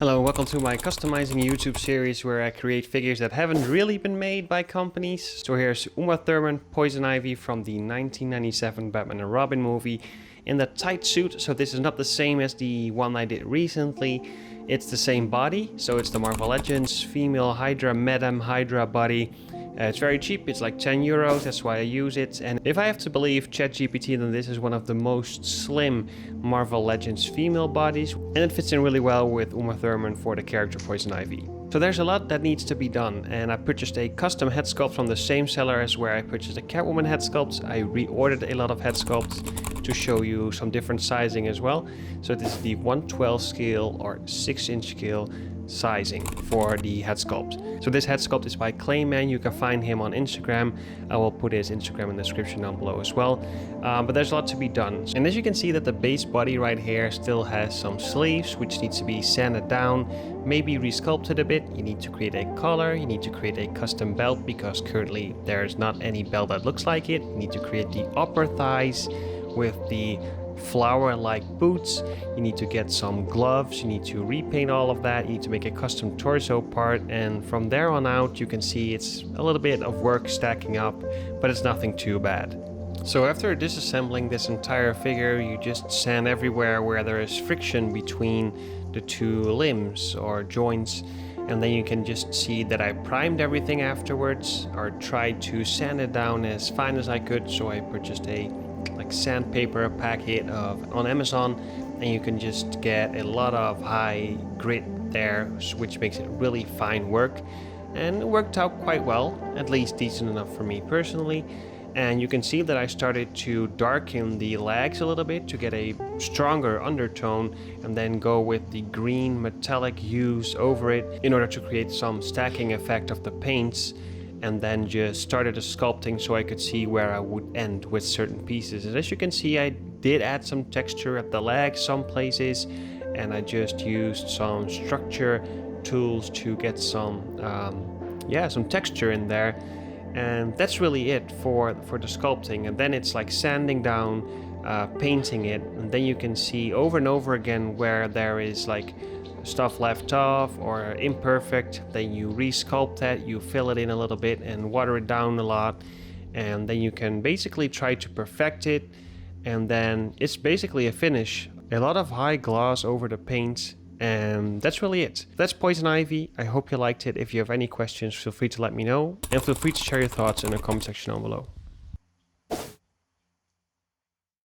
Hello, welcome to my customizing YouTube series where I create figures that haven't really been made by companies. So here's Uma Thurman, Poison Ivy from the 1997 Batman and Robin movie in that tight suit. So this is not the same as the one I did recently. It's the same body, so it's the Marvel Legends female Hydra, Madam Hydra body. It's very cheap, it's like 10 euros, that's why I use it. And if I have to believe ChatGPT, then this is one of the most slim Marvel Legends female bodies. And it fits in really well with Uma Thurman for the character Poison Ivy. So there's a lot that needs to be done, and I purchased a custom head sculpt from the same seller as where I purchased a Catwoman head sculpt. I reordered a lot of head sculpts to show you some different sizing as well. So this is the 1/12 scale or 6-inch scale sizing for the head sculpt. So this head sculpt is by Clayman. You can find him on Instagram. I will put his Instagram in the description down below as well. But there's a lot to be done. And as you can see that the base body right here still has some sleeves which needs to be sanded down, maybe resculpted a bit. You need to create a collar, you need to create a custom belt because currently there's not any belt that looks like it. You need to create the upper thighs with the flower-like boots. You need to get some gloves, you need to repaint all of that, you need to make a custom torso part, and from there on out you can see it's a little bit of work stacking up, but it's nothing too bad. So after disassembling this entire figure, you just sand everywhere where there is friction between the two limbs or joints, and then you can just see that I primed everything afterwards or tried to sand it down as fine as I could. So I purchased a sandpaper packet on Amazon, and you can just get a lot of high grit there, which makes it really fine work, and it worked out quite well, at least decent enough for me personally. And you can see that I started to darken the legs a little bit to get a stronger undertone, and then go with the green metallic hues over it in order to create some stacking effect of the paints. And then just started the sculpting so I could see where I would end with certain pieces. And as you can see, I did add some texture at the legs some places, and I just used some structure tools to get some texture in there. And that's really it for the sculpting. And then it's like sanding down, painting it, and then you can see over and over again where there is like stuff left off or imperfect. Then you resculpt that, you fill it in a little bit and water it down a lot, and then you can basically try to perfect it, and then it's basically a finish. A lot of high gloss over the paint, and that's really it. That's Poison Ivy. I hope you liked it. If you have any questions, feel free to let me know, and feel free to share your thoughts in the comment section down below.